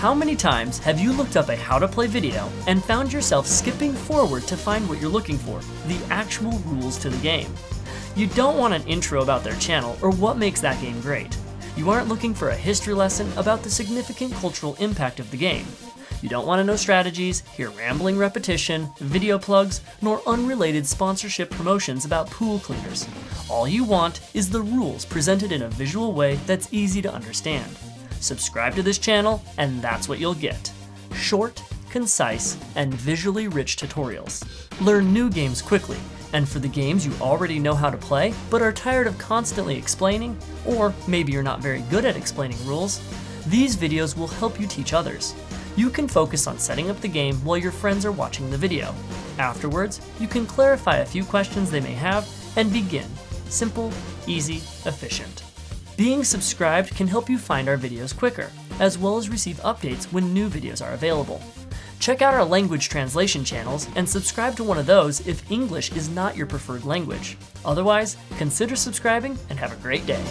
How many times have you looked up a how to play video and found yourself skipping forward to find what you're looking for, the actual rules to the game? You don't want an intro about their channel or what makes that game great. You aren't looking for a history lesson about the significant cultural impact of the game. You don't want to know strategies, hear rambling repetition, video plugs, nor unrelated sponsorship promotions about pool cleaners. All you want is the rules presented in a visual way that's easy to understand. Subscribe to this channel and that's what you'll get. Short, concise, and visually rich tutorials. Learn new games quickly, and for the games you already know how to play but are tired of constantly explaining, or maybe you're not very good at explaining rules, these videos will help you teach others. You can focus on setting up the game while your friends are watching the video. Afterwards, you can clarify a few questions they may have and begin. Simple, easy, efficient. Being subscribed can help you find our videos quicker, as well as receive updates when new videos are available. Check out our language translation channels and subscribe to one of those if English is not your preferred language. Otherwise, consider subscribing and have a great day.